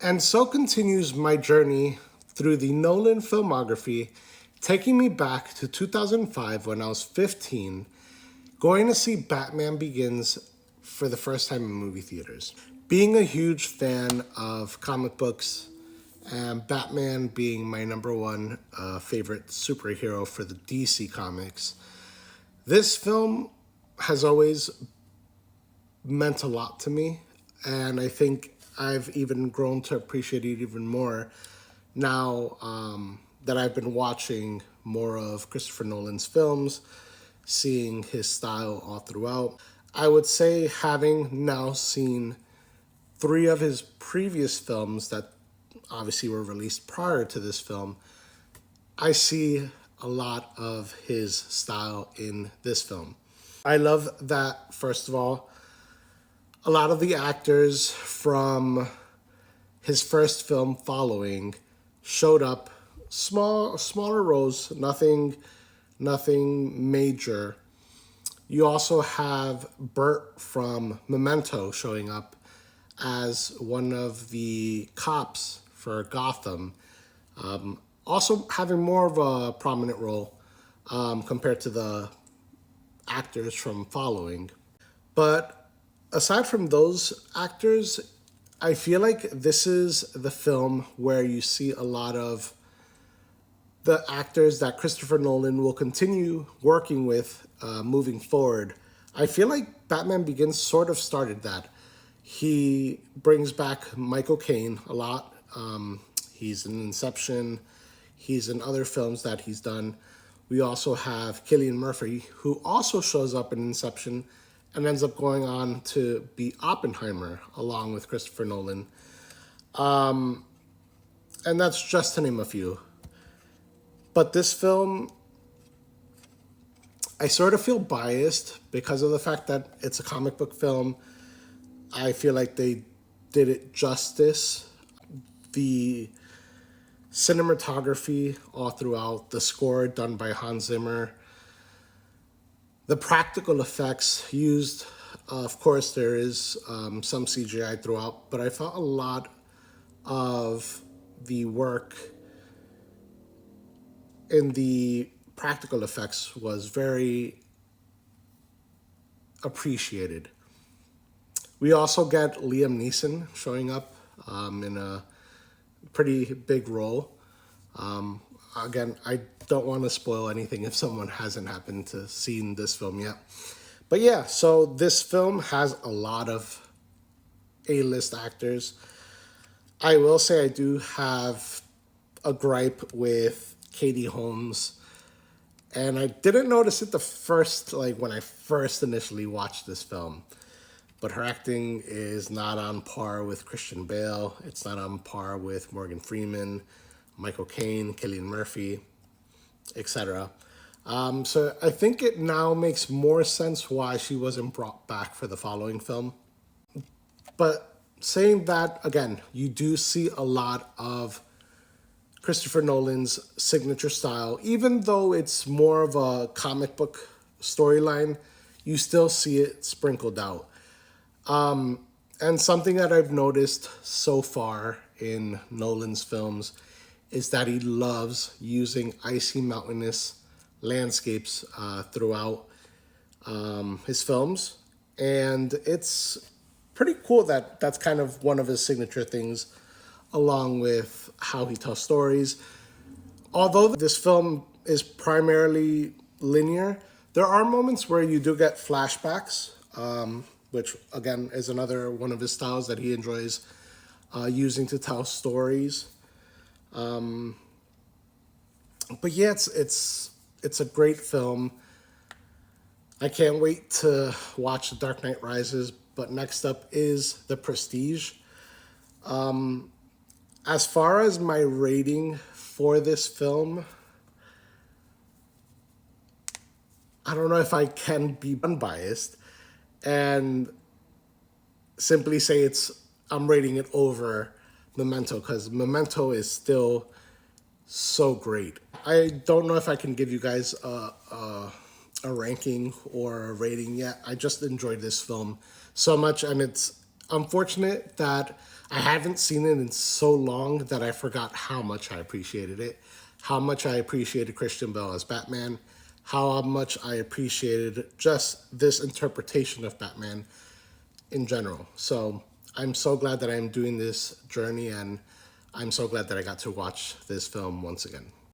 And so continues my journey through the Nolan filmography, taking me back to 2005 when I was 15, going to see Batman Begins for the first time in movie theaters. Being a huge fan of comic books and Batman being my number one favorite superhero for the DC comics, this film has always meant a lot to me, and I think I've even grown to appreciate it even more now that I've been watching more of Christopher Nolan's films, seeing his style all throughout. I would say, having now seen three of his previous films that obviously were released prior to this film, I see a lot of his style in this film. I love that, first of all, a lot of the actors from his first film following showed up, smaller roles, nothing major. You also have Burt from Memento showing up as one of the cops for Gotham, also having more of a prominent role compared to the actors from following. But aside from those actors, I feel like this is the film where you see a lot of the actors that Christopher Nolan will continue working with moving forward. I feel like Batman Begins sort of started that. He brings back Michael Caine a lot. He's in Inception. He's in other films that he's done. We also have Cillian Murphy, who also shows up in Inception and ends up going on to be Oppenheimer along with Christopher Nolan. And that's just to name a few. But this film, I sort of feel biased because of the fact that it's a comic book film. I feel like they did it justice. The cinematography all throughout, the score done by Hans Zimmer, the practical effects used, of course, there is some CGI throughout, but I felt a lot of the work in the practical effects was very appreciated. We also get Liam Neeson showing up in a pretty big role. Again, I don't want to spoil anything if someone hasn't happened to seen this film yet. But yeah, so this film has a lot of A-list actors. I will say I do have a gripe with Katie Holmes, and I didn't notice it the first, like when I first initially watched this film. But her acting is not on par with Christian Bale. It's not on par with Morgan Freeman, Michael Caine, Cillian Murphy, etc. So I think it now makes more sense why she wasn't brought back for the following film. But saying that, again, you do see a lot of Christopher Nolan's signature style. Even though it's more of a comic book storyline, you still see it sprinkled out. And something that I've noticed so far in Nolan's films is that he loves using icy mountainous landscapes throughout his films. And it's pretty cool that that's kind of one of his signature things, along with how he tells stories. Although this film is primarily linear, there are moments where you do get flashbacks, which again is another one of his styles that he enjoys using to tell stories. But yeah, it's a great film. I can't wait to watch The Dark Knight Rises. But next up is The Prestige. As far as my rating for this film, I don't know if I can be unbiased and simply say I'm rating it over Memento, because Memento is still so great. I don't know if I can give you guys a ranking or a rating yet. I just enjoyed this film so much, and it's unfortunate that I haven't seen it in so long that I forgot how much I appreciated it, how much I appreciated Christian Bale as Batman, how much I appreciated just this interpretation of Batman in general. So I'm so glad that I'm doing this journey, and I'm so glad that I got to watch this film once again.